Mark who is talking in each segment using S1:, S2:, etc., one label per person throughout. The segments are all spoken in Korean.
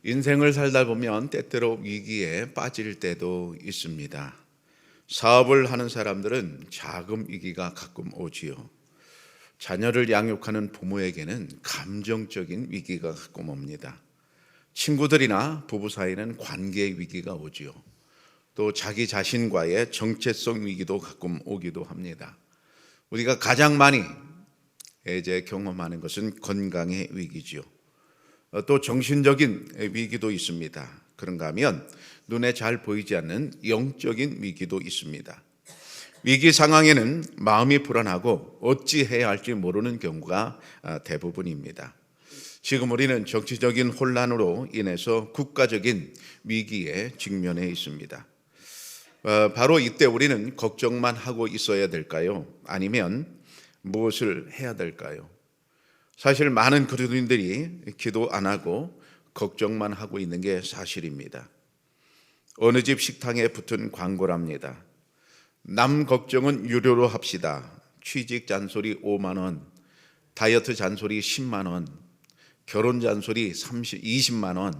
S1: 인생을 살다 보면 때때로 위기에 빠질 때도 있습니다. 사업을 하는 사람들은 자금 위기가 가끔 오지요. 자녀를 양육하는 부모에게는 감정적인 위기가 가끔 옵니다. 친구들이나 부부 사이는 관계 위기가 오지요. 또 자기 자신과의 정체성 위기도 가끔 오기도 합니다. 우리가 가장 많이 경험하는 것은 건강의 위기지요. 또 정신적인 위기도 있습니다. 그런가 하면 눈에 잘 보이지 않는 영적인 위기도 있습니다. 위기 상황에는 마음이 불안하고 어찌해야 할지 모르는 경우가 대부분입니다. 지금 우리는 정치적인 혼란으로 인해서 국가적인 위기에 직면해 있습니다. 바로 이때 우리는 걱정만 하고 있어야 될까요? 아니면 무엇을 해야 될까요? 사실 많은 그리스도인들이 기도 안 하고 걱정만 하고 있는 게 사실입니다. 어느 집 식당에 붙은 광고랍니다. 남 걱정은 유료로 합시다. 취직 잔소리 5만 원, 다이어트 잔소리 10만 원, 결혼 잔소리 20만 원,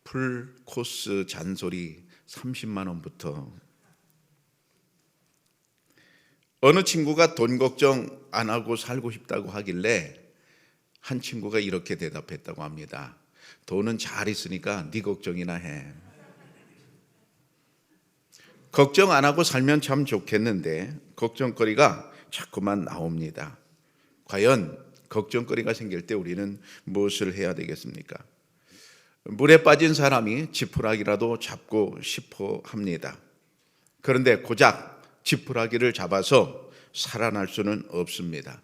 S1: 풀 코스 잔소리 30만 원부터. 어느 친구가 돈 걱정 안 하고 살고 싶다고 하길래 한 친구가 이렇게 대답했다고 합니다. 돈은 잘 있으니까 네 걱정이나 해. 걱정 안 하고 살면 참 좋겠는데 걱정거리가 자꾸만 나옵니다. 과연 걱정거리가 생길 때 우리는 무엇을 해야 되겠습니까? 물에 빠진 사람이 지푸라기라도 잡고 싶어 합니다. 그런데 고작 지푸라기를 잡아서 살아날 수는 없습니다.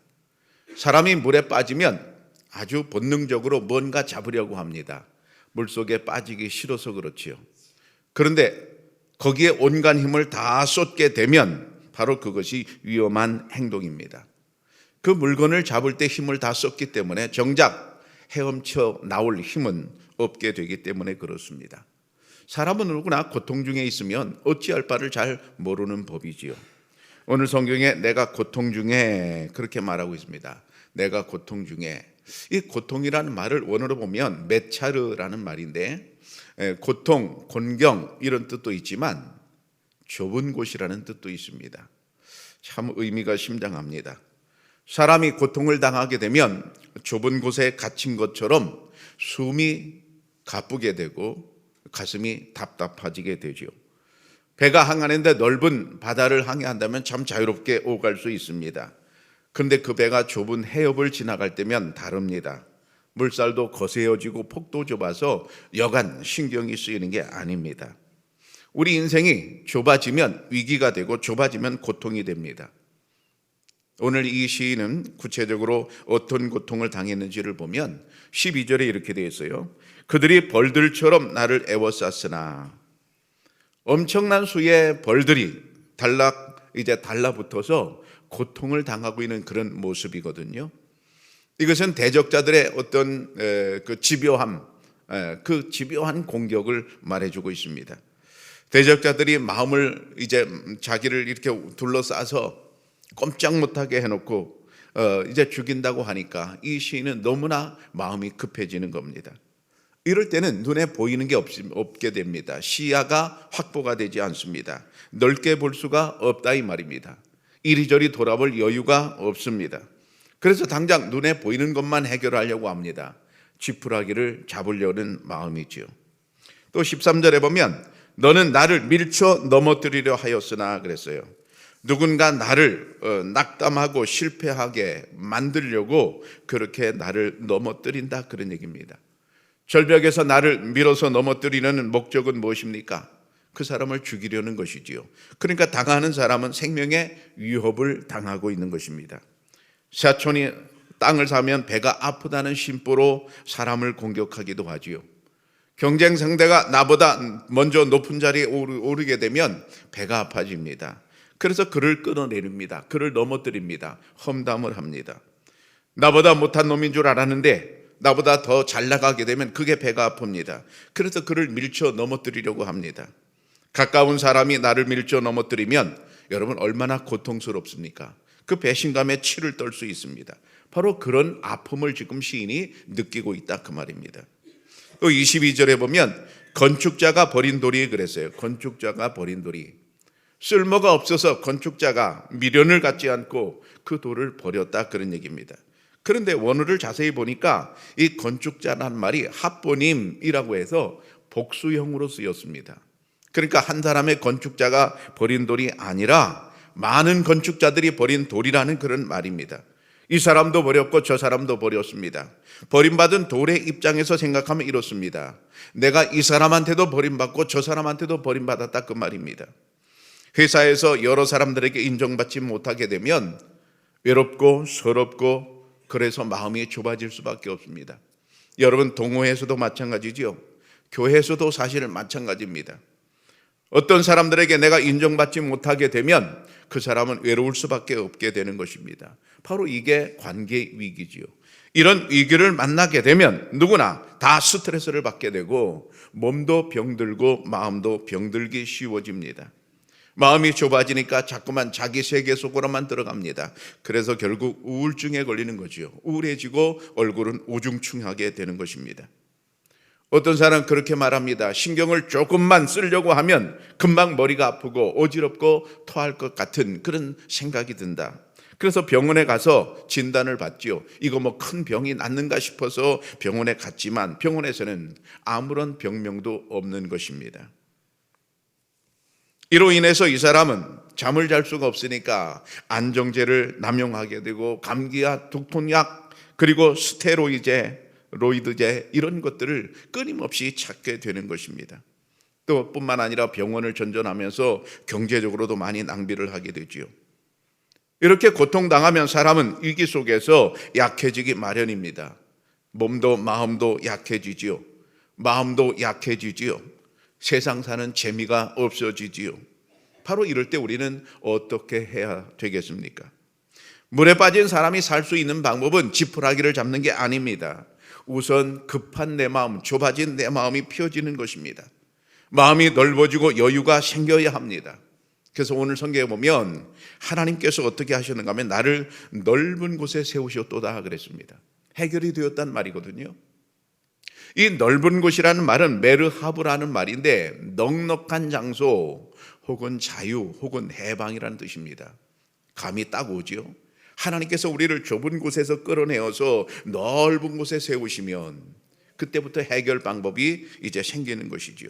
S1: 사람이 물에 빠지면 아주 본능적으로 뭔가 잡으려고 합니다. 물속에 빠지기 싫어서 그렇지요. 그런데 거기에 온갖 힘을 다 쏟게 되면 바로 그것이 위험한 행동입니다. 그 물건을 잡을 때 힘을 다 썼기 때문에 정작 헤엄쳐 나올 힘은 없게 되기 때문에 그렇습니다. 사람은 누구나 고통 중에 있으면 어찌할 바를 잘 모르는 법이지요. 오늘 성경에 내가 고통 중에 그렇게 말하고 있습니다. 내가 고통 중에. 이 고통이라는 말을 원어로 보면 메차르라는 말인데 고통, 곤경 이런 뜻도 있지만 좁은 곳이라는 뜻도 있습니다. 참 의미가 심장합니다. 사람이 고통을 당하게 되면 좁은 곳에 갇힌 것처럼 숨이 가쁘게 되고 가슴이 답답해지게 되죠. 배가 항해하는데 넓은 바다를 항해한다면 참 자유롭게 오갈 수 있습니다. 그런데 그 배가 좁은 해협을 지나갈 때면 다릅니다. 물살도 거세어지고 폭도 좁아서 여간 신경이 쓰이는 게 아닙니다. 우리 인생이 좁아지면 위기가 되고 좁아지면 고통이 됩니다. 오늘 이 시인은 구체적으로 어떤 고통을 당했는지를 보면 12절에 이렇게 되어 있어요. 그들이 벌들처럼 나를 애워쌌으나. 엄청난 수의 벌들이 달라붙어서 고통을 당하고 있는 그런 모습이거든요. 이것은 대적자들의 어떤 그 집요함, 그 집요한 공격을 말해주고 있습니다. 대적자들이 마음을 자기를 이렇게 둘러싸서 꼼짝 못하게 해놓고 이제 죽인다고 하니까 이 시인은 너무나 마음이 급해지는 겁니다. 이럴 때는 눈에 보이는 게 없게 됩니다. 시야가 확보가 되지 않습니다. 넓게 볼 수가 없다 이 말입니다. 이리저리 돌아볼 여유가 없습니다. 그래서 당장 눈에 보이는 것만 해결하려고 합니다. 지푸라기를 잡으려는 마음이지요. 또 13절에 보면 너는 나를 밀쳐 넘어뜨리려 하였으나 그랬어요. 누군가 나를 낙담하고 실패하게 만들려고 그렇게 나를 넘어뜨린다 그런 얘기입니다. 절벽에서 나를 밀어서 넘어뜨리는 목적은 무엇입니까? 그 사람을 죽이려는 것이지요. 그러니까 당하는 사람은 생명의 위협을 당하고 있는 것입니다. 사촌이 땅을 사면 배가 아프다는 심보로 사람을 공격하기도 하지요. 경쟁 상대가 나보다 먼저 높은 자리에 오르게 되면 배가 아파집니다. 그래서 그를 끌어내립니다. 그를 넘어뜨립니다. 험담을 합니다. 나보다 못한 놈인 줄 알았는데 나보다 더 잘 나가게 되면 그게 배가 아픕니다. 그래서 그를 밀쳐 넘어뜨리려고 합니다. 가까운 사람이 나를 밀쳐 넘어뜨리면 여러분 얼마나 고통스럽습니까? 그 배신감에 치를 떨 수 있습니다. 바로 그런 아픔을 지금 시인이 느끼고 있다 그 말입니다. 또 22절에 보면 건축자가 버린 돌이 그랬어요. 건축자가 버린 돌이. 쓸모가 없어서 건축자가 미련을 갖지 않고 그 돌을 버렸다, 그런 얘기입니다. 그런데 원어를 자세히 보니까 이 건축자란 말이 합보님이라고 해서 복수형으로 쓰였습니다. 그러니까 한 사람의 건축자가 버린 돌이 아니라 많은 건축자들이 버린 돌이라는 그런 말입니다. 이 사람도 버렸고 저 사람도 버렸습니다. 버림받은 돌의 입장에서 생각하면 이렇습니다. 내가 이 사람한테도 버림받고 저 사람한테도 버림받았다, 그 말입니다. 회사에서 여러 사람들에게 인정받지 못하게 되면 외롭고 서럽고 그래서 마음이 좁아질 수밖에 없습니다. 여러분, 동호회에서도 마찬가지죠. 교회에서도 사실 마찬가지입니다. 어떤 사람들에게 내가 인정받지 못하게 되면 그 사람은 외로울 수밖에 없게 되는 것입니다. 바로 이게 관계 위기지요. 이런 위기를 만나게 되면 누구나 다 스트레스를 받게 되고 몸도 병들고 마음도 병들기 쉬워집니다. 마음이 좁아지니까 자꾸만 자기 세계 속으로만 들어갑니다. 그래서 결국 우울증에 걸리는 거죠. 우울해지고 얼굴은 우중충하게 되는 것입니다. 어떤 사람은 그렇게 말합니다. 신경을 조금만 쓰려고 하면 금방 머리가 아프고 어지럽고 토할 것 같은 그런 생각이 든다. 그래서 병원에 가서 진단을 받죠. 이거 뭐 큰 병이 낫는가 싶어서 병원에 갔지만 병원에서는 아무런 병명도 없는 것입니다. 이로 인해서 이 사람은 잠을 잘 수가 없으니까 안정제를 남용하게 되고 감기약, 두통약, 그리고 스테로이드제 이런 것들을 끊임없이 찾게 되는 것입니다. 또 뿐만 아니라 병원을 전전하면서 경제적으로도 많이 낭비를 하게 되지요. 이렇게 고통당하면 사람은 위기 속에서 약해지기 마련입니다. 몸도 마음도 약해지지요. 마음도 약해지지요. 세상 사는 재미가 없어지지요. 바로 이럴 때 우리는 어떻게 해야 되겠습니까? 물에 빠진 사람이 살 수 있는 방법은 지푸라기를 잡는 게 아닙니다. 우선 급한 내 마음, 좁아진 내 마음이 펴지는 것입니다. 마음이 넓어지고 여유가 생겨야 합니다. 그래서 오늘 성경에 보면 하나님께서 어떻게 하셨는가 하면 나를 넓은 곳에 세우셨도다 그랬습니다. 해결이 되었단 말이거든요. 이 넓은 곳이라는 말은 메르하브라는 말인데 넉넉한 장소 혹은 자유 혹은 해방이라는 뜻입니다. 감이 딱 오지요. 하나님께서 우리를 좁은 곳에서 끌어내어서 넓은 곳에 세우시면 그때부터 해결 방법이 이제 생기는 것이지요.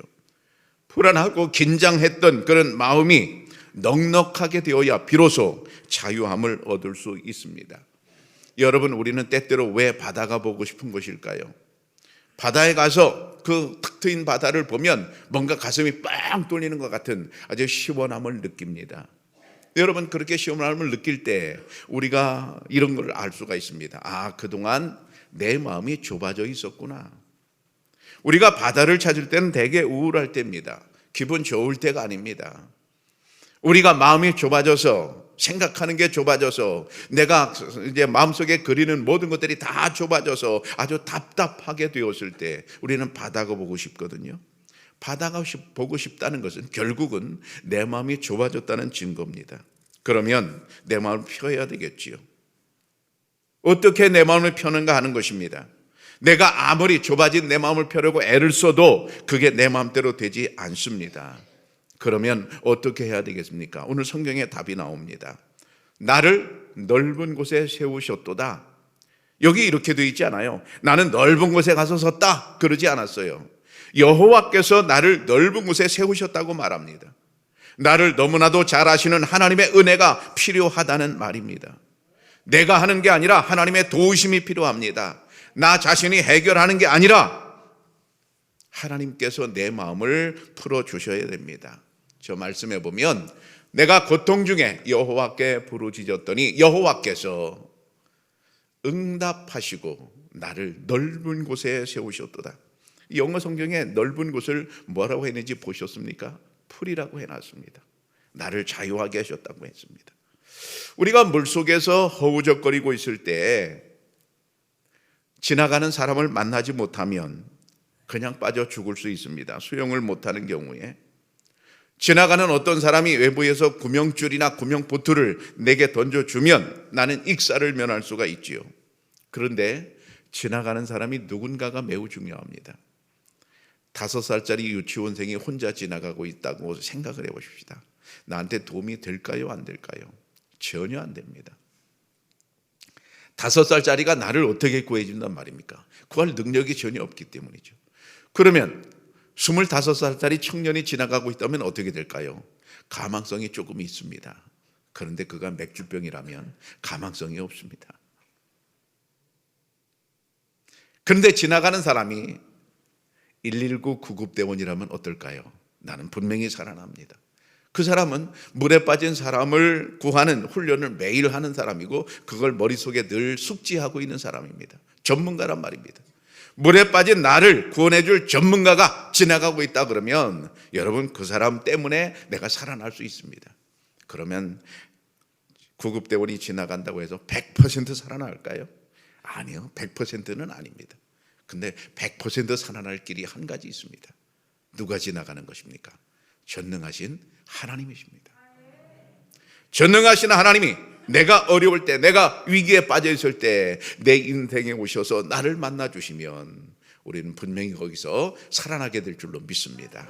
S1: 불안하고 긴장했던 그런 마음이 넉넉하게 되어야 비로소 자유함을 얻을 수 있습니다. 여러분, 우리는 때때로 왜 바다가 보고 싶은 것일까요? 바다에 가서 그 탁 트인 바다를 보면 뭔가 가슴이 빵 뚫리는 것 같은 아주 시원함을 느낍니다. 여러분, 그렇게 시원함을 느낄 때 우리가 이런 걸 알 수가 있습니다. 아, 그동안 내 마음이 좁아져 있었구나. 우리가 바다를 찾을 때는 되게 우울할 때입니다. 기분 좋을 때가 아닙니다. 우리가 마음이 좁아져서 생각하는 게 좁아져서 내가 이제 마음속에 그리는 모든 것들이 다 좁아져서 아주 답답하게 되었을 때 우리는 바다가 보고 싶거든요. 바다가 보고 싶다는 것은 결국은 내 마음이 좁아졌다는 증거입니다. 그러면 내 마음을 펴야 되겠지요. 어떻게 내 마음을 펴는가 하는 것입니다. 내가 아무리 좁아진 내 마음을 펴려고 애를 써도 그게 내 마음대로 되지 않습니다. 그러면 어떻게 해야 되겠습니까? 오늘 성경에 답이 나옵니다. 나를 넓은 곳에 세우셨도다. 여기 이렇게 되어 있지 않아요. 나는 넓은 곳에 가서 섰다, 그러지 않았어요. 여호와께서 나를 넓은 곳에 세우셨다고 말합니다. 나를 너무나도 잘 아시는 하나님의 은혜가 필요하다는 말입니다. 내가 하는 게 아니라 하나님의 도우심이 필요합니다. 나 자신이 해결하는 게 아니라 하나님께서 내 마음을 풀어주셔야 됩니다. 저 말씀해 보면 내가 고통 중에 여호와께 부르짖었더니 여호와께서 응답하시고 나를 넓은 곳에 세우셨도다. 영어 성경에 넓은 곳을 뭐라고 했는지 보셨습니까? 풀이라고 해놨습니다. 나를 자유하게 하셨다고 했습니다. 우리가 물속에서 허우적거리고 있을 때 지나가는 사람을 만나지 못하면 그냥 빠져 죽을 수 있습니다. 수영을 못하는 경우에. 지나가는 어떤 사람이 외부에서 구명줄이나 구명보트를 내게 던져주면 나는 익사를 면할 수가 있지요. 그런데 지나가는 사람이 누군가가 매우 중요합니다. 5살짜리 유치원생이 혼자 지나가고 있다고 생각을 해보십시다. 나한테 도움이 될까요? 안 될까요? 전혀 안 됩니다. 5살짜리가 나를 어떻게 구해준단 말입니까? 구할 능력이 전혀 없기 때문이죠. 그러면 25살짜리 청년이 지나가고 있다면 어떻게 될까요? 가망성이 조금 있습니다. 그런데 그가 맥주병이라면 가망성이 없습니다. 그런데 지나가는 사람이 119 구급대원이라면 어떨까요? 나는 분명히 살아납니다. 그 사람은 물에 빠진 사람을 구하는 훈련을 매일 하는 사람이고 그걸 머릿속에 늘 숙지하고 있는 사람입니다. 전문가란 말입니다. 물에 빠진 나를 구원해 줄 전문가가 지나가고 있다 그러면 여러분 그 사람 때문에 내가 살아날 수 있습니다. 그러면 구급대원이 지나간다고 해서 100% 살아날까요? 아니요, 100%는 아닙니다. 근데 100% 살아날 길이 한 가지 있습니다. 누가 지나가는 것입니까? 전능하신 하나님이십니다. 전능하신 하나님이 내가 어려울 때, 내가 위기에 빠져 있을 때 내 인생에 오셔서 나를 만나 주시면 우리는 분명히 거기서 살아나게 될 줄로 믿습니다.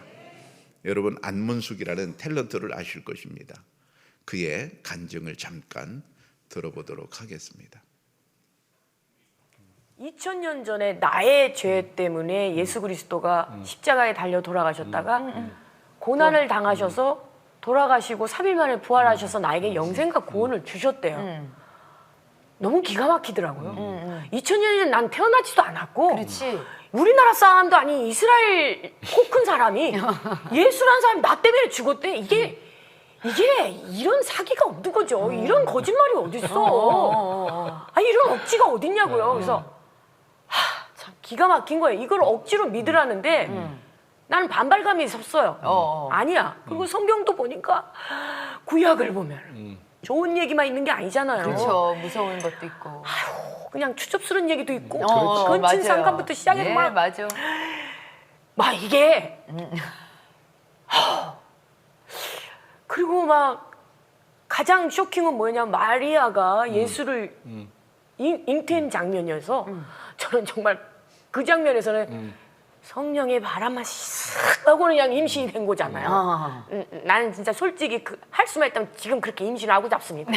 S1: 여러분, 안문숙이라는 탤런트를 아실 것입니다. 그의 간증을 잠깐 들어보도록 하겠습니다.
S2: 2000년 전에 나의 죄 때문에 예수 그리스도가 십자가에 달려 돌아가셨다가 고난을 당하셔서 돌아가시고 3일 만에 부활하셔서 나에게 영생과 구원을 주셨대요. 너무 기가 막히더라고요. 2000년 전에 난 태어나지도 않았고
S3: 그렇지.
S2: 우리나라 사람도 아닌 이스라엘 코 큰 사람이 예수라는 사람이 나 때문에 죽었대. 이게 이런 사기가 없는 거죠. 이런 거짓말이 어딨어. 아니 이런 억지가 어딨냐고요. 그래서 참 기가 막힌 거예요. 이걸 억지로 믿으라는데 나는 반발감이 섰어요. 아니야. 그리고 성경도 보니까 구약을 보면 좋은 얘기만 있는 게 아니잖아요.
S3: 그렇죠. 무서운 것도 있고.
S2: 그냥 추접스러운 얘기도 있고
S3: 맞아요.
S2: 근친상간부터 시작해서
S3: 예, 맞아.
S2: 막 이게 그리고 막 가장 쇼킹은 뭐냐면 마리아가 예수를 잉태한 장면이어서 저는 정말 그 장면에서는 성령의 바람만 싹 하고는 그냥 임신이 된 거잖아요. 나는 진짜 솔직히 할 수만 있다면 지금 그렇게 임신을 하고 잡습니다.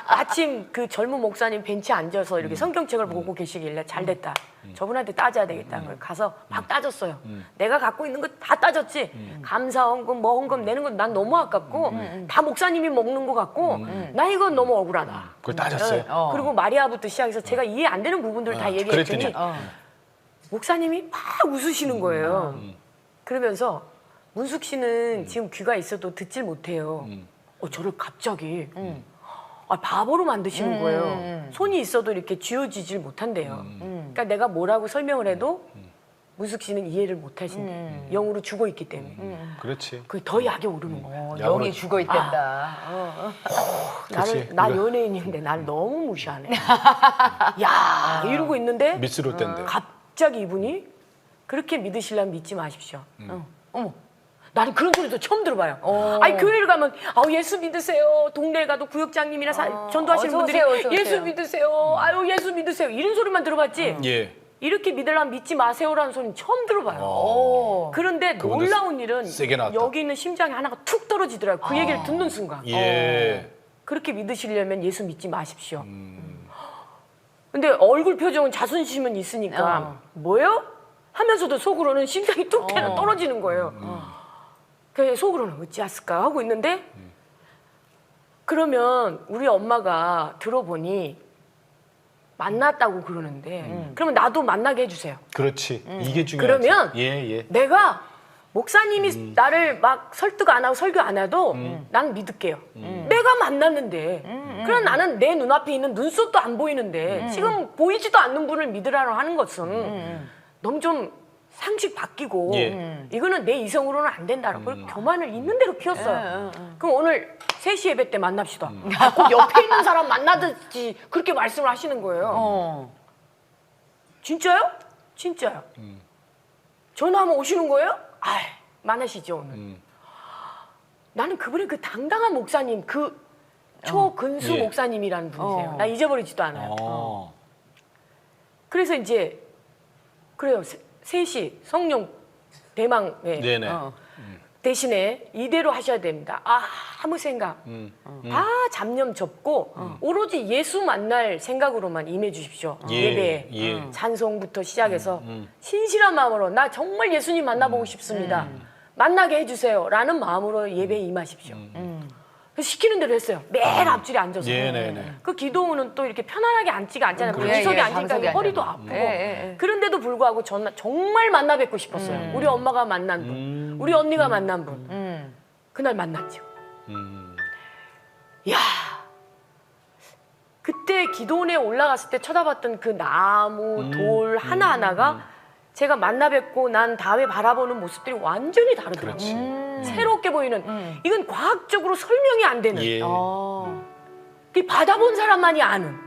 S2: 마침 그 젊은 목사님 벤치에 앉아서 이렇게 성경책을 보고 계시길래 잘 됐다. 저분한테 따져야 되겠다는 걸 가서 막 따졌어요. 내가 갖고 있는 거 다 따졌지. 감사 헌금, 뭐 헌금 내는 건 난 너무 아깝고 다 목사님이 먹는 거 같고 나 이건 너무 억울하다.
S4: 그걸 따졌어요?
S2: 네. 그리고 마리아부터 시작해서 제가 이해 안 되는 부분들을 다 얘기했더니 목사님이 막 웃으시는 거예요. 그러면서 문숙 씨는 지금 귀가 있어도 듣질 못해요. 저를 갑자기 바보로 만드시는 거예요. 손이 있어도 이렇게 쥐어지질 못한대요. 그러니까 내가 뭐라고 설명을 해도 문숙 씨는 이해를 못 하신대. 영으로 죽어 있기 때문에.
S4: 그렇지.
S2: 그게 더 약에 오르는 거예요.
S3: 영이 죽어 있단다.
S2: 나 연예인인데 날 너무 무시하네. 야 이러고 있는데
S4: 미스로 땐데.
S2: 갑자기 이분이 그렇게 믿으시려면 믿지 마십시오. 어머. 나는 그런 소리도 처음 들어봐요. 아니 교회를 가면 예수 믿으세요. 동네에 가도 구역장님이나 전도하시는 분들이
S3: 어서 오세요.
S2: 예수 믿으세요. 아유 예수 믿으세요. 이런 소리만 들어봤지.
S4: 예.
S2: 이렇게 믿으려면 믿지 마세요라는 소리는 처음 들어봐요. 그런데
S4: 그분도
S2: 놀라운 일은
S4: 세게 나왔다.
S2: 여기 있는 심장이 하나가 툭 떨어지더라고요. 그 얘기를 듣는 순간.
S4: 예.
S2: 그렇게 믿으시려면 예수 믿지 마십시오. 근데 얼굴 표정은 자존심은 있으니까 뭐요? 하면서도 속으로는 심장이 뚝 떨어지는 거예요. 그래서 속으로는 어찌했을까 하고 있는데 그러면 우리 엄마가 들어보니 만났다고 그러는데 그러면 나도 만나게 해주세요.
S4: 그렇지. 이게 중요하지.
S2: 그러면
S4: 예.
S2: 내가 목사님이 나를 막 설득 안 하고 설교 안 해도 난 믿을게요. 내가 만났는데 그럼 나는 내 눈앞에 있는 눈썹도 안 보이는데 지금 보이지도 않는 분을 믿으라고 하는 것은 너무 좀 상식 바뀌고 이거는 내 이성으로는 안 된다라고 교만을 있는 대로 키웠어요. 그럼 오늘 3시 예배 때 만납시다. 꼭 옆에 있는 사람 만나듯이 그렇게 말씀을 하시는 거예요. 진짜요? 진짜요. 전화하면 오시는 거예요? 만나시죠 오늘. 나는 그분의 그 당당한 목사님, 그 초근수 목사님이라는 분이세요. 나 잊어버리지도 않아요. 그래서 이제 그래요. 셋이 성령 대망
S4: 네네.
S2: 대신에 이대로 하셔야 됩니다. 아무 생각 다 잡념 접고 오로지 예수 만날 생각으로만 임해 주십시오. 예배에
S4: 예.
S2: 찬송부터 시작해서 신실한 마음으로 나 정말 예수님 만나보고 싶습니다. 만나게 해주세요 라는 마음으로 예배에 임하십시오. 그래서 시키는 대로 했어요. 매일 앞줄에 앉아서.
S4: 네네네.
S2: 그 기도는 또 이렇게 편안하게 앉지가 않잖아요.
S3: 그렇죠.
S2: 방석에
S3: 예,
S2: 앉으니까
S3: 방석에
S2: 허리도
S3: 앉아요.
S2: 아프고.
S3: 예.
S2: 그런데도 불구하고 저는 정말 만나 뵙고 싶었어요. 우리 엄마가 만난 분, 우리 언니가 만난 분. 그날 만났죠. 이야, 그때 기도원에 올라갔을 때 쳐다봤던 그 나무, 돌 하나하나가 제가 만나 뵙고 난 다음에 바라보는 모습들이 완전히 다르더라고요.
S4: 그렇지.
S2: 새롭게 보이는, 이건 과학적으로 설명이 안 되는,
S4: 예.
S2: 그 받아본 사람만이 아는.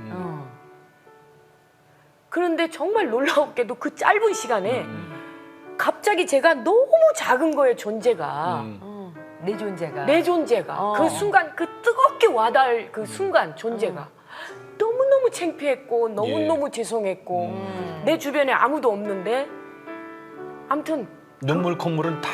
S2: 그런데 정말 놀라웠게도 그 짧은 시간에 갑자기 제가 너무 작은 거예요, 존재가.
S3: 내 존재가.
S2: 내 존재가. 그 순간, 그 뜨겁게 와닿을 그 순간, 존재가. 너무너무 창피했고, 너무너무 죄송했고, 내 주변에 아무도 없는데, 아무튼,
S4: 눈물 콧물은 다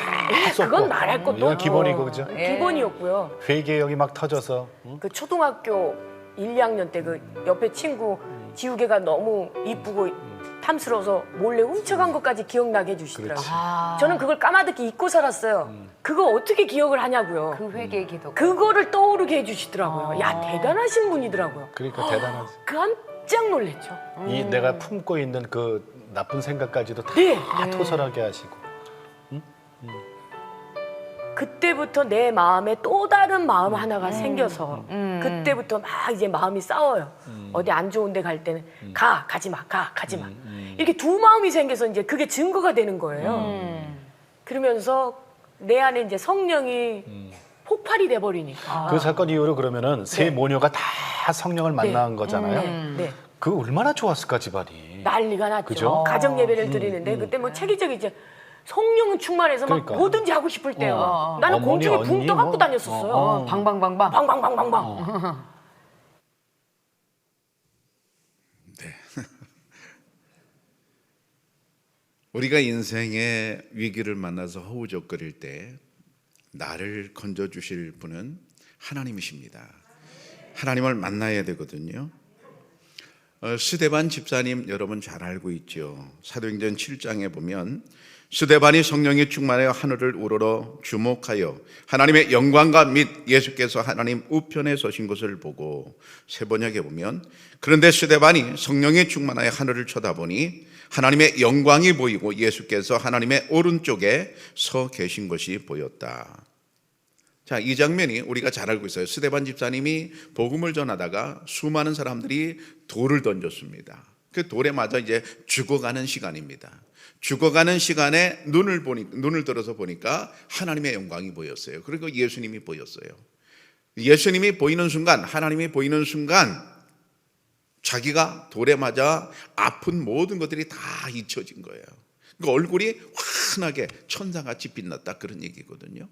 S4: 썼고.
S2: 그건 말할 것도
S4: 이건
S2: 없고.
S4: 기본이고 그죠?
S2: 기본이었고요.
S4: 회개력이 막 터져서.
S2: 그 초등학교 1, 2학년 때 그 옆에 친구 지우개가 너무 이쁘고 탐스러워서 몰래 훔쳐간 것까지 기억나게 해주시더라고요.
S4: 그렇지.
S2: 저는 그걸 까마득히 잊고 살았어요. 그거 어떻게 기억을 하냐고요.
S3: 그 회개의 기도.
S2: 그거를 떠오르게 해주시더라고요. 야, 대단하신 분이더라고요.
S4: 그러니까 대단하지.
S2: 깜짝 놀랐죠.
S4: 이 내가 품고 있는 그 나쁜 생각까지도 다
S2: 네.
S4: 토설하게 하시고.
S2: 그때부터 내 마음에 또 다른 마음 하나가 생겨서 그때부터 막 이제 마음이 싸워요. 어디 안 좋은 데 갈 때는 가지 마. 이렇게 두 마음이 생겨서 이제 그게 증거가 되는 거예요. 그러면서 내 안에 이제 성령이 폭발이 돼 버리니까.
S4: 그 사건 이후로 그러면은 세 모녀가 다 성령을 만난 거잖아요.
S2: 네.
S4: 그 얼마나 좋았을까 집안이.
S2: 난리가 났죠.
S4: 그죠?
S2: 가정 예배를 드리는데 그때 뭐 체계적이 이제 성령은 충만해서 막
S4: 그러니까.
S2: 뭐든지 하고 싶을 때요. 나는
S4: 어머니,
S2: 공중에
S4: 언니
S2: 붕 떠갖고
S4: 뭐.
S2: 다녔었어요.
S3: 방방방방.
S2: 방방방방방.
S1: 우리가 인생의 위기를 만나서 허우적거릴 때 나를 건져주실 분은 하나님이십니다. 하나님을 만나야 되거든요. 스데반 집사님 여러분 잘 알고 있죠. 사도행전 7장에 보면 스데반이 성령이 충만하여 하늘을 우러러 주목하여 하나님의 영광과 및 예수께서 하나님 우편에 서신 것을 보고 세 번역에 보면 그런데 스데반이 성령이 충만하여 하늘을 쳐다보니 하나님의 영광이 보이고 예수께서 하나님의 오른쪽에 서 계신 것이 보였다. 자, 이 장면이 우리가 잘 알고 있어요. 스데반 집사님이 복음을 전하다가 수많은 사람들이 돌을 던졌습니다. 그 돌에 맞아 이제 죽어가는 시간입니다. 죽어가는 시간에 눈을 들어서 보니까 하나님의 영광이 보였어요. 그리고 예수님이 보였어요. 예수님이 보이는 순간, 하나님이 보이는 순간 자기가 돌에 맞아 아픈 모든 것들이 다 잊혀진 거예요. 그 얼굴이 환하게 천사같이 빛났다 그런 얘기거든요.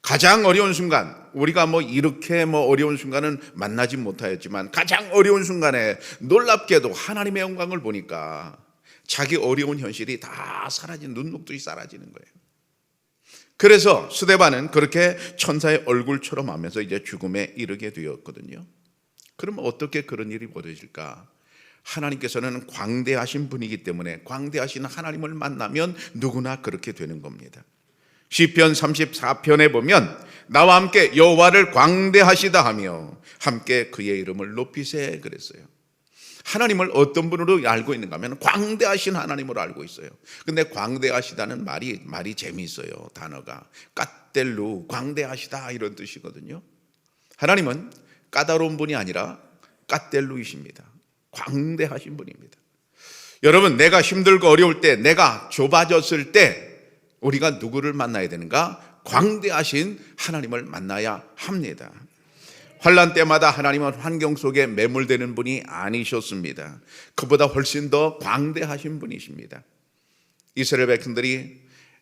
S1: 가장 어려운 순간, 우리가 이렇게 어려운 순간은 만나지 못하였지만 가장 어려운 순간에 놀랍게도 하나님의 영광을 보니까 자기 어려운 현실이 다 사라진, 눈녹듯이 사라지는 거예요. 그래서 스데반은 그렇게 천사의 얼굴처럼 하면서 이제 죽음에 이르게 되었거든요. 그러면 어떻게 그런 일이 벌어질까? 하나님께서는 광대하신 분이기 때문에 광대하신 하나님을 만나면 누구나 그렇게 되는 겁니다. 시편 34편에 보면 나와 함께 여호와를 광대하시다 하며 함께 그의 이름을 높이세 그랬어요. 하나님을 어떤 분으로 알고 있는가 하면 광대하신 하나님으로 알고 있어요. 근데 광대하시다는 말이 재미있어요. 단어가 깠델루, 광대하시다 이런 뜻이거든요. 하나님은 까다로운 분이 아니라 깠델루이십니다. 광대하신 분입니다. 여러분, 내가 힘들고 어려울 때, 내가 좁아졌을 때 우리가 누구를 만나야 되는가? 광대하신 하나님을 만나야 합니다. 환난 때마다 하나님은 환경 속에 매몰되는 분이 아니셨습니다. 그보다 훨씬 더 광대하신 분이십니다. 이스라엘 백성들이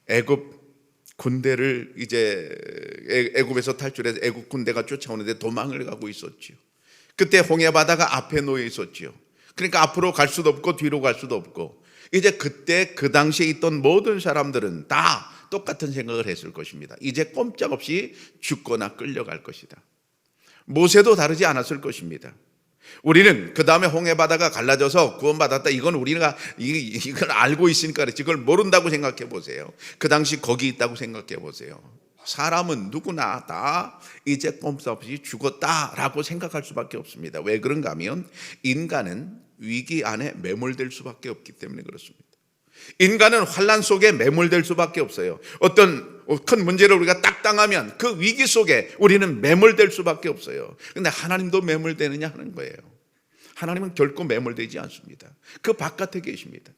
S1: 애굽 군대를 이제 애굽에서 탈출해서 애굽 군대가 쫓아오는데 도망을 가고 있었지요. 그때 홍해 바다가 앞에 놓여 있었지요. 그러니까 앞으로 갈 수도 없고 뒤로 갈 수도 없고 이제 그때 그 당시에 있던 모든 사람들은 다 똑같은 생각을 했을 것입니다. 이제 꼼짝없이 죽거나 끌려갈 것이다. 모세도 다르지 않았을 것입니다. 우리는 그 다음에 홍해바다가 갈라져서 구원받았다. 이건 우리가 이걸 알고 있으니까 그렇지. 그걸 모른다고 생각해 보세요. 그 당시 거기 있다고 생각해 보세요. 사람은 누구나 다 이제 꼼짝없이 죽었다라고 생각할 수밖에 없습니다. 왜 그런가 하면 인간은 위기 안에 매몰될 수밖에 없기 때문에 그렇습니다. 인간은 환난 속에 매몰될 수밖에 없어요. 어떤 큰 문제를 우리가 딱 당하면 그 위기 속에 우리는 매몰될 수밖에 없어요. 그런데 하나님도 매몰되느냐 하는 거예요. 하나님은 결코 매몰되지 않습니다. 그 바깥에 계십니다.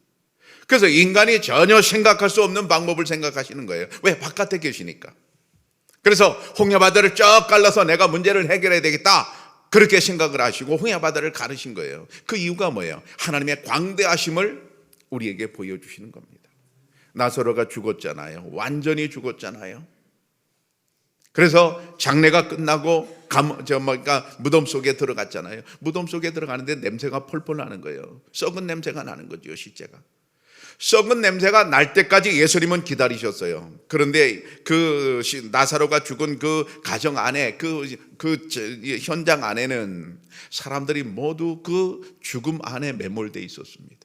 S1: 그래서 인간이 전혀 생각할 수 없는 방법을 생각하시는 거예요. 왜? 바깥에 계시니까. 그래서 홍해바다를 쫙 갈라서 내가 문제를 해결해야 되겠다, 그렇게 생각을 하시고 홍해바다를 가르신 거예요. 그 이유가 뭐예요? 하나님의 광대하심을 우리에게 보여주시는 겁니다. 나사로가 죽었잖아요. 완전히 죽었잖아요. 그래서 장례가 끝나고 무덤 속에 들어갔잖아요. 무덤 속에 들어가는데 냄새가 펄펄 나는 거예요. 썩은 냄새가 나는 거죠, 시체가. 썩은 냄새가 날 때까지 예수님은 기다리셨어요. 그런데 그 나사로가 죽은 그 가정 안에, 그 현장 안에는 사람들이 모두 그 죽음 안에 매몰돼 있었습니다.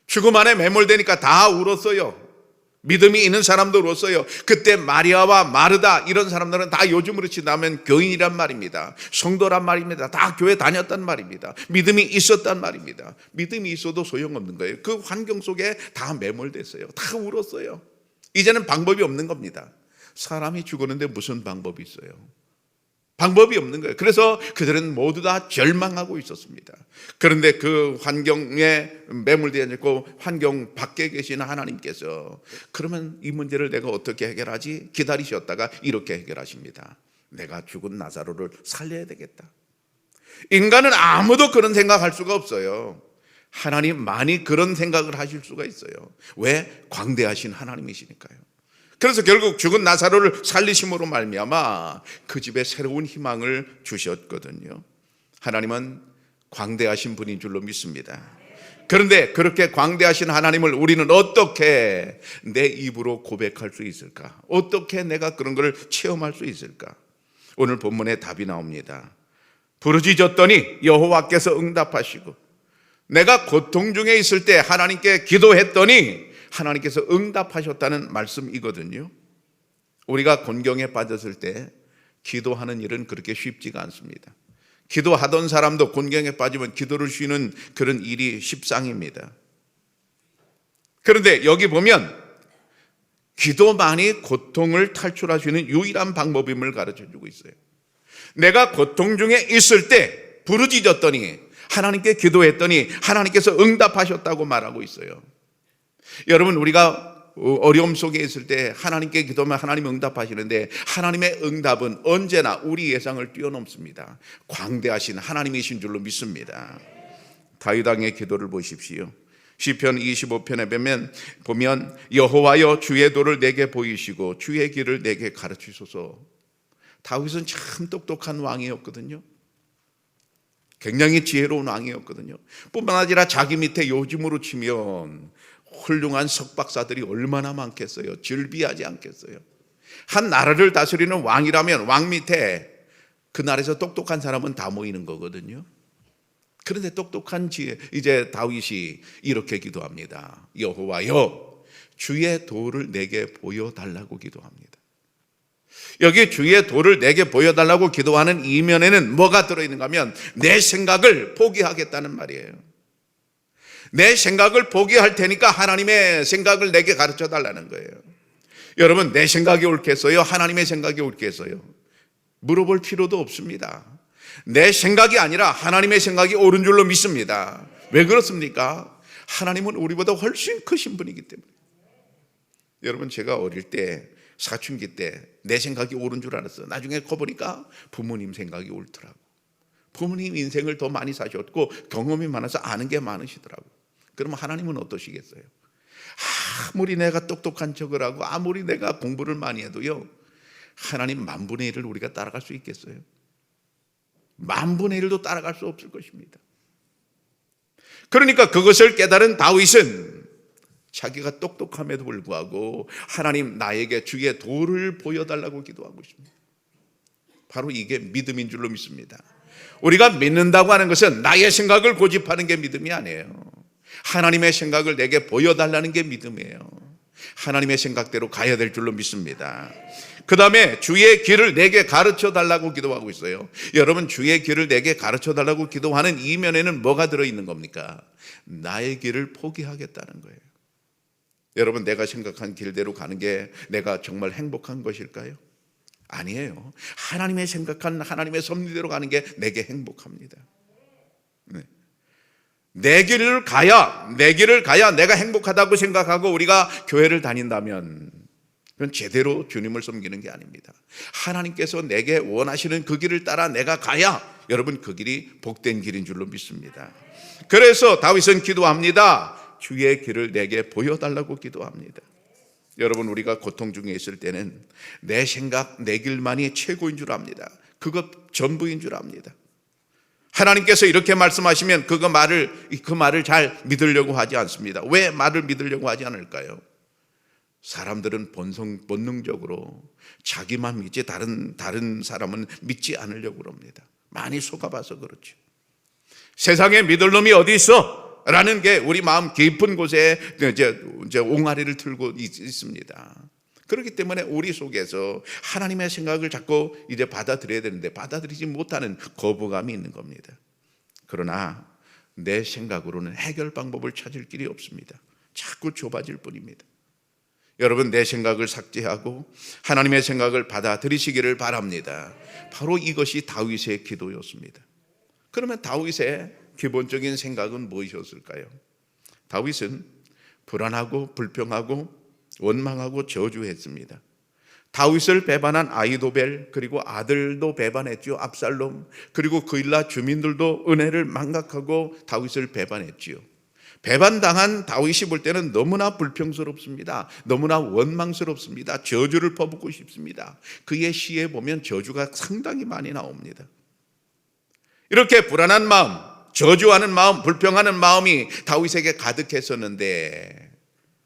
S1: 죽음 안에 매몰되니까 다 울었어요. 믿음이 있는 사람도 울었어요. 그때 마리아와 마르다 이런 사람들은 다 요즘으로 치자면 교인이란 말입니다. 성도란 말입니다. 다 교회 다녔단 말입니다. 믿음이 있었단 말입니다. 믿음이 있어도 소용없는 거예요. 그 환경 속에 다 매몰됐어요. 다 울었어요. 이제는 방법이 없는 겁니다. 사람이 죽었는데 무슨 방법이 있어요? 방법이 없는 거예요. 그래서 그들은 모두 다 절망하고 있었습니다. 그런데 그 환경에 매몰되어 있고 환경 밖에 계신 하나님께서 그러면 이 문제를 내가 어떻게 해결하지? 기다리셨다가 이렇게 해결하십니다. 내가 죽은 나사로를 살려야 되겠다. 인간은 아무도 그런 생각할 수가 없어요. 하나님만이 그런 생각을 하실 수가 있어요. 왜? 광대하신 하나님이시니까요. 그래서 결국 죽은 나사로를 살리심으로 말미암아 그 집에 새로운 희망을 주셨거든요. 하나님은 광대하신 분인 줄로 믿습니다. 그런데 그렇게 광대하신 하나님을 우리는 어떻게 내 입으로 고백할 수 있을까? 어떻게 내가 그런 걸 체험할 수 있을까? 오늘 본문에 답이 나옵니다. 부르짖었더니 여호와께서 응답하시고, 내가 고통 중에 있을 때 하나님께 기도했더니 하나님께서 응답하셨다는 말씀이거든요. 우리가 곤경에 빠졌을 때 기도하는 일은 그렇게 쉽지가 않습니다. 기도하던 사람도 곤경에 빠지면 기도를 쉬는 그런 일이 십상입니다. 그런데 여기 보면 기도만이 고통을 탈출할 수 있는 유일한 방법임을 가르쳐주고 있어요. 내가 고통 중에 있을 때 부르짖었더니, 하나님께 기도했더니 하나님께서 응답하셨다고 말하고 있어요. 여러분, 우리가 어려움 속에 있을 때 하나님께 기도하면 하나님이 응답하시는데 하나님의 응답은 언제나 우리 예상을 뛰어넘습니다. 광대하신 하나님이신 줄로 믿습니다. 다윗 왕의 기도를 보십시오. 시편 25편에 보면 여호와여 주의 도를 내게 보이시고 주의 길을 내게 가르치소서. 다윗은 참 똑똑한 왕이었거든요. 굉장히 지혜로운 왕이었거든요. 뿐만 아니라 자기 밑에 요즘으로 치면 훌륭한 석박사들이 얼마나 많겠어요. 즐비하지 않겠어요. 한 나라를 다스리는 왕이라면 왕 밑에 그 나라에서 똑똑한 사람은 다 모이는 거거든요. 그런데 똑똑한 이제 다윗이 이렇게 기도합니다. 여호와여 주의 도를 내게 보여달라고 기도합니다. 여기 주의 도를 내게 보여달라고 기도하는 이면에는 뭐가 들어있는가 하면 내 생각을 포기하겠다는 말이에요. 내 생각을 포기할 테니까 하나님의 생각을 내게 가르쳐 달라는 거예요. 여러분, 내 생각이 옳겠어요? 하나님의 생각이 옳겠어요? 물어볼 필요도 없습니다. 내 생각이 아니라 하나님의 생각이 옳은 줄로 믿습니다. 왜 그렇습니까? 하나님은 우리보다 훨씬 크신 분이기 때문에. 여러분, 제가 어릴 때 사춘기 때 내 생각이 옳은 줄 알았어요. 나중에 커보니까 부모님 생각이 옳더라고. 부모님 인생을 더 많이 사셨고 경험이 많아서 아는 게 많으시더라고. 그러면 하나님은 어떠시겠어요? 아무리 내가 똑똑한 척을 하고 아무리 내가 공부를 많이 해도요, 하나님 10,000분의 1을 우리가 따라갈 수 있겠어요? 10,000분의 1도 따라갈 수 없을 것입니다. 그러니까 그것을 깨달은 다윗은 자기가 똑똑함에도 불구하고 하나님 나에게 주의 도를 보여달라고 기도하고 있습니다. 바로 이게 믿음인 줄로 믿습니다. 우리가 믿는다고 하는 것은 나의 생각을 고집하는 게 믿음이 아니에요. 하나님의 생각을 내게 보여달라는 게 믿음이에요. 하나님의 생각대로 가야 될 줄로 믿습니다. 그 다음에 주의 길을 내게 가르쳐 달라고 기도하고 있어요. 여러분, 주의 길을 내게 가르쳐 달라고 기도하는 이면에는 뭐가 들어있는 겁니까? 나의 길을 포기하겠다는 거예요. 여러분, 내가 생각한 길대로 가는 게 내가 정말 행복한 것일까요? 아니에요. 하나님의 생각한 하나님의 섭리대로 가는 게 내게 행복합니다. 네. 내 길을 가야 내가 행복하다고 생각하고 우리가 교회를 다닌다면 그건 제대로 주님을 섬기는 게 아닙니다. 하나님께서 내게 원하시는 그 길을 따라 내가 가야 여러분 그 길이 복된 길인 줄로 믿습니다. 그래서 다윗은 기도합니다. 주의 길을 내게 보여달라고 기도합니다. 여러분, 우리가 고통 중에 있을 때는 내 생각, 내 길만이 최고인 줄 압니다. 그것 전부인 줄 압니다. 하나님께서 이렇게 말씀하시면 그 말을 잘 믿으려고 하지 않습니다. 왜 말을 믿으려고 하지 않을까요? 사람들은 본능적으로 자기만 믿지 다른 사람은 믿지 않으려고 합니다. 많이 속아봐서 그렇죠. 세상에 믿을 놈이 어디 있어? 라는 게 우리 마음 깊은 곳에 이제 옹알이를 틀고 있습니다. 그렇기 때문에 우리 속에서 하나님의 생각을 자꾸 이제 받아들여야 되는데 받아들이지 못하는 거부감이 있는 겁니다. 그러나 내 생각으로는 해결 방법을 찾을 길이 없습니다. 자꾸 좁아질 뿐입니다. 여러분, 내 생각을 삭제하고 하나님의 생각을 받아들이시기를 바랍니다. 바로 이것이 다윗의 기도였습니다. 그러면 다윗의 기본적인 생각은 무엇이었을까요? 다윗은 불안하고 불평하고 원망하고 저주했습니다. 다윗을 배반한 아히도벨, 그리고 아들도 배반했죠. 압살롬, 그리고 그일라 주민들도 은혜를 망각하고 다윗을 배반했지요. 배반당한 다윗이 볼 때는 너무나 불평스럽습니다. 너무나 원망스럽습니다. 저주를 퍼붓고 싶습니다. 그의 시에 보면 저주가 상당히 많이 나옵니다. 이렇게 불안한 마음, 저주하는 마음, 불평하는 마음이 다윗에게 가득했었는데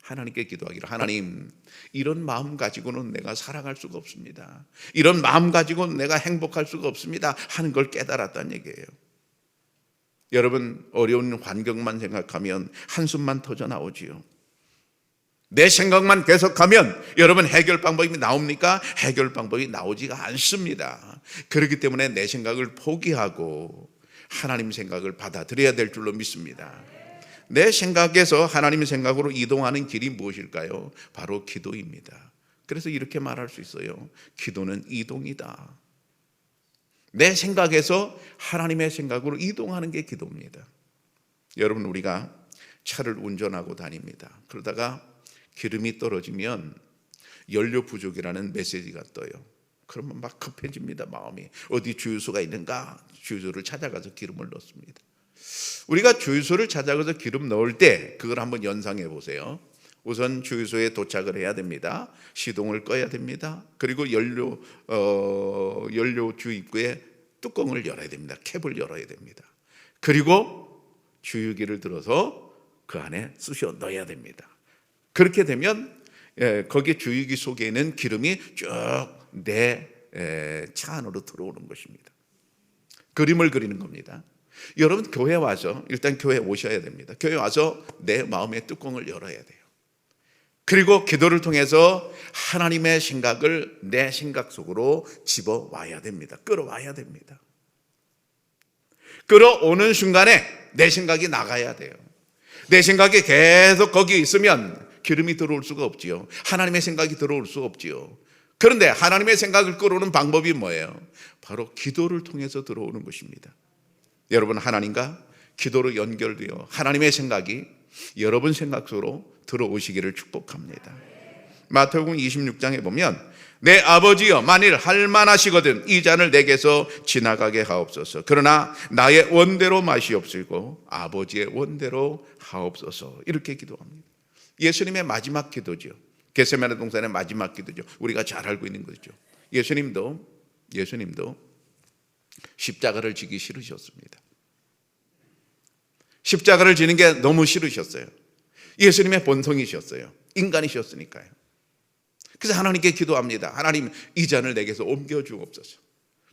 S1: 하나님께 기도하기를, 하나님, 이런 마음 가지고는 내가 살아갈 수가 없습니다. 이런 마음 가지고는 내가 행복할 수가 없습니다 하는 걸 깨달았다는 얘기예요. 여러분, 어려운 환경만 생각하면 한숨만 터져 나오지요. 내 생각만 계속하면 여러분 해결 방법이 나옵니까? 해결 방법이 나오지가 않습니다. 그렇기 때문에 내 생각을 포기하고 하나님 생각을 받아들여야 될 줄로 믿습니다. 내 생각에서 하나님의 생각으로 이동하는 길이 무엇일까요? 바로 기도입니다. 그래서 이렇게 말할 수 있어요. 기도는 이동이다. 내 생각에서 하나님의 생각으로 이동하는 게 기도입니다. 여러분, 우리가 차를 운전하고 다닙니다. 그러다가 기름이 떨어지면 연료 부족이라는 메시지가 떠요. 그러면 막 급해집니다. 마음이. 어디 주유소가 있는가? 주유소를 찾아가서 기름을 넣습니다. 우리가 주유소를 찾아가서 기름 넣을 때 그걸 한번 연상해 보세요. 우선 주유소에 도착을 해야 됩니다. 시동을 꺼야 됩니다. 그리고 연료주 입구에 뚜껑을 열어야 됩니다. 캡을 열어야 됩니다. 그리고 주유기를 들어서 그 안에 쑤셔 넣어야 됩니다. 그렇게 되면 거기 주유기 속에 있는 기름이 쭉 내 차 안으로 들어오는 것입니다. 그림을 그리는 겁니다. 여러분, 교회 와서 일단 교회 오셔야 됩니다. 교회 와서 내 마음의 뚜껑을 열어야 돼요. 그리고 기도를 통해서 하나님의 생각을 내 생각 속으로 집어와야 됩니다. 끌어와야 됩니다. 끌어오는 순간에 내 생각이 나가야 돼요. 내 생각이 계속 거기 있으면 기름이 들어올 수가 없지요. 하나님의 생각이 들어올 수 없지요. 그런데 하나님의 생각을 끌어오는 방법이 뭐예요? 바로 기도를 통해서 들어오는 것입니다. 여러분, 하나님과 기도로 연결되어 하나님의 생각이 여러분 생각 속으로 들어오시기를 축복합니다. 마태복음 26장에 보면 내 아버지여, 만일 할만하시거든 이 잔을 내게서 지나가게 하옵소서. 그러나 나의 원대로 마시옵시고 아버지의 원대로 하옵소서. 이렇게 기도합니다. 예수님의 마지막 기도죠. 겟세마네 동산의 마지막 기도죠. 우리가 잘 알고 있는 거죠. 예수님도 십자가를 지기 싫으셨습니다. 십자가를 지는 게 너무 싫으셨어요. 예수님의 본성이셨어요. 인간이셨으니까요. 그래서 하나님께 기도합니다. 하나님, 이 잔을 내게서 옮겨 주옵소서.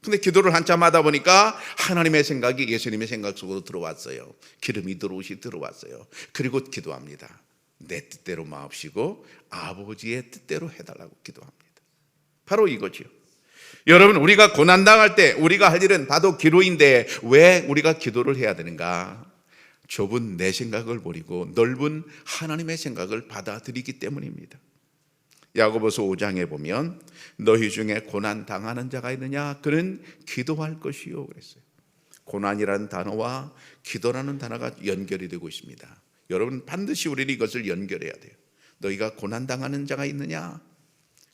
S1: 근데 기도를 한참 하다 보니까 하나님의 생각이 예수님의 생각 속으로 들어왔어요. 기름이 들어왔어요. 그리고 기도합니다. 내 뜻대로 마옵시고 아버지의 뜻대로 해달라고 기도합니다. 바로 이거지요. 여러분, 우리가 고난당할 때 우리가 할 일은 바로 기도인데 왜 우리가 기도를 해야 되는가? 좁은 내 생각을 버리고 넓은 하나님의 생각을 받아들이기 때문입니다. 야고보서 5장에 보면 너희 중에 고난 당하는 자가 있느냐? 그는 기도할 것이요 그랬어요. 고난이라는 단어와 기도라는 단어가 연결이 되고 있습니다. 여러분, 반드시 우리는 이것을 연결해야 돼요. 너희가 고난 당하는 자가 있느냐?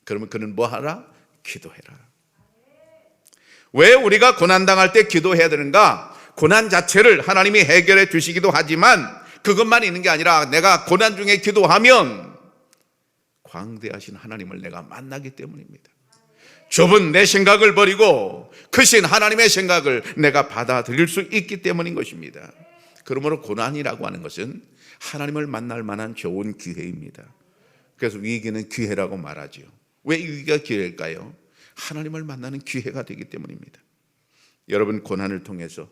S1: 그러면 그는 뭐 하라? 기도해라. 왜 우리가 고난 당할 때 기도해야 되는가? 고난 자체를 하나님이 해결해 주시기도 하지만 그것만 있는 게 아니라 내가 고난 중에 기도하면 광대하신 하나님을 내가 만나기 때문입니다. 좁은 내 생각을 버리고 크신 하나님의 생각을 내가 받아들일 수 있기 때문인 것입니다. 그러므로 고난이라고 하는 것은 하나님을 만날 만한 좋은 기회입니다. 그래서 위기는 기회라고 말하죠. 왜 위기가 기회일까요? 하나님을 만나는 기회가 되기 때문입니다. 여러분, 고난을 통해서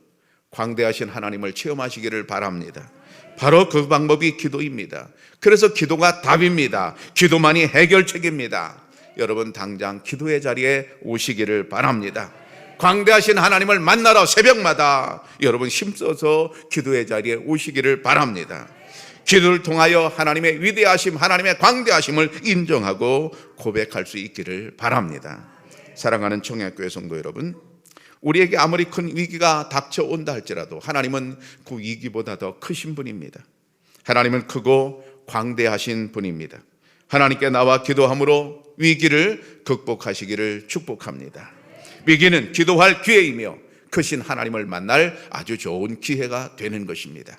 S1: 광대하신 하나님을 체험하시기를 바랍니다. 바로 그 방법이 기도입니다. 그래서 기도가 답입니다. 기도만이 해결책입니다. 여러분, 당장 기도의 자리에 오시기를 바랍니다. 광대하신 하나님을 만나러 새벽마다 여러분 힘써서 기도의 자리에 오시기를 바랍니다. 기도를 통하여 하나님의 위대하심, 하나님의 광대하심을 인정하고 고백할 수 있기를 바랍니다. 사랑하는 청약교회 성도 여러분, 우리에게 아무리 큰 위기가 닥쳐온다 할지라도 하나님은 그 위기보다 더 크신 분입니다. 하나님은 크고 광대하신 분입니다. 하나님께 나와 기도함으로 위기를 극복하시기를 축복합니다. 위기는 기도할 기회이며 크신 하나님을 만날 아주 좋은 기회가 되는 것입니다.